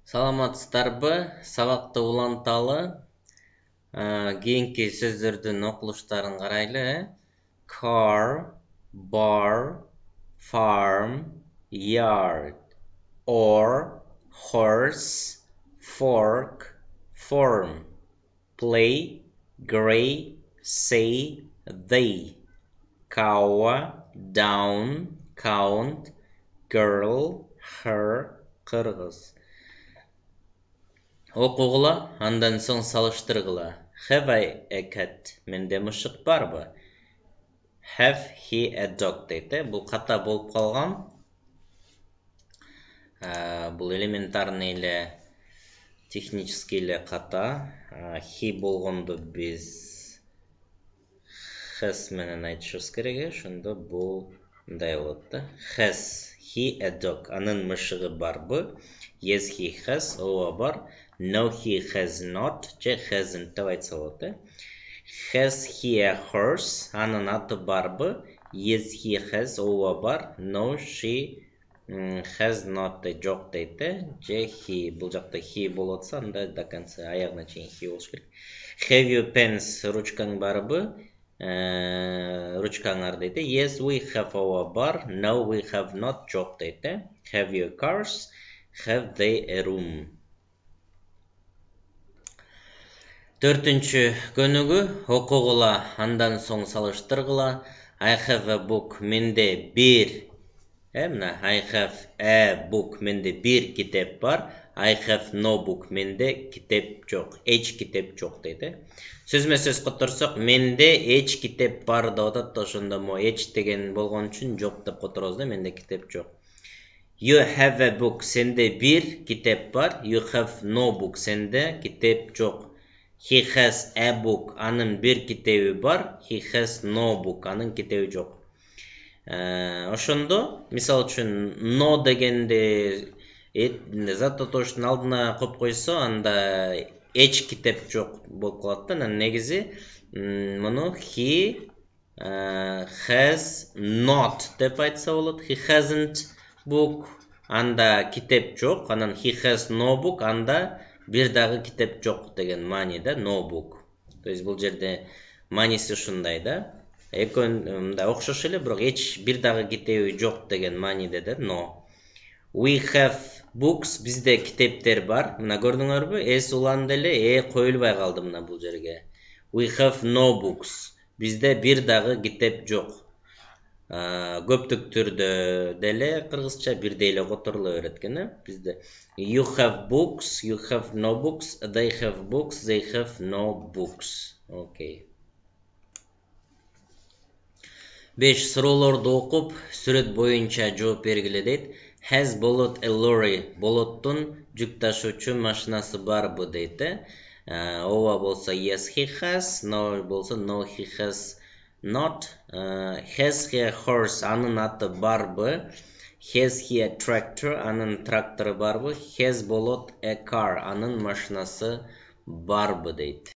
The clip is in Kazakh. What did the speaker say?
Саламатсыздарбы? Сабакты уланталы. Кийинки сөздөрдүн окулуштарын карайлы. Car, bar, farm, yard. Or, horse, fork, form. Play, gray, say, they. Cow, down, count, girl, her, кыргыз. Окугула, андан соң салыштыргыла. Have I a cat? Менде мышык барбы? Have he a dog дейт. Бул ката болуп калган. Бул элементарный эле, технический эле ката. He болгондо биз has менен айтышыбыз керек. Ошондо бул мындай болот да. Has he a dog? Анын мышыгы барбы? Yes, he has. Ооба бар. No, he has not. Же hasn't деп айтса болот. Has he a horse? Анын аты барбы? Yes, he has. Ооба бар. No, she has not. Жок дейт. Же he. Бул жакта he болуп атса, анда до конца аягына чейин he болуш керек. Have you pens? Ручкаң барбы? Ручкаңар дейт. Yes, we have. Ооба бар. No, we have not. Жок дейт. Have you cars? Have they a room? Төртүнчү көнүгү окугула, андан соң салыштыргыла. I have a book. Менде бир. Мына I have a book. Менде бир китеп бар. I have no book. Менде китеп жок. Эч китеп жок дейт. Сөзмө сөз которсок, менде эч китеп бар деп атат. Ошондо мо эч деген болгон үчүн жок деп которобуз да, менде китеп жок. You have a book. Сенде бир китеп бар. You have no book. Сенде китеп жок. He has a book. Анын бир китеби бар. He has no book. Анын китеби жок. Ошондо, мисал үчүн, no дегенде затотоштун алдына коюп койсо, анда эч китеп жок болуп калат да. Негизи муну he has not деп айтса болот. He hasn't book. Анда китеп жок. Анан he has no book. Анда бир дагы китеп жок деген маани да, no book. То есть бул жерде мааниси ушундай да. Экөөнү мындай окшош эле, бирок эч бир дагы китеби жок деген мааниде да, no. We have books. Бизде китептер бар. Мына көрдүңөрбү? Эс уланды эле, коюлбай калды мына бул жерге. We have no books. Бизде бир дагы китеп жок. Көптүк түрдө деле кыргызча бирдей эле которула берет экен, бизде. You have books, you have no books, they have books, they have no books. Окей. 5 суроолорду окуп, сүрөт боюнча жооп бергиле дейт. Has болот a lorry? Болоттун жүк ташуучу машинасы барбы дейт. Ооба болсо yes he has, no болсо no he has not. Has he a horse? Анын аты барбы? Has he a tractor? Анын трактору барбы? Has болот a car? Анын машинасы барбы дейт.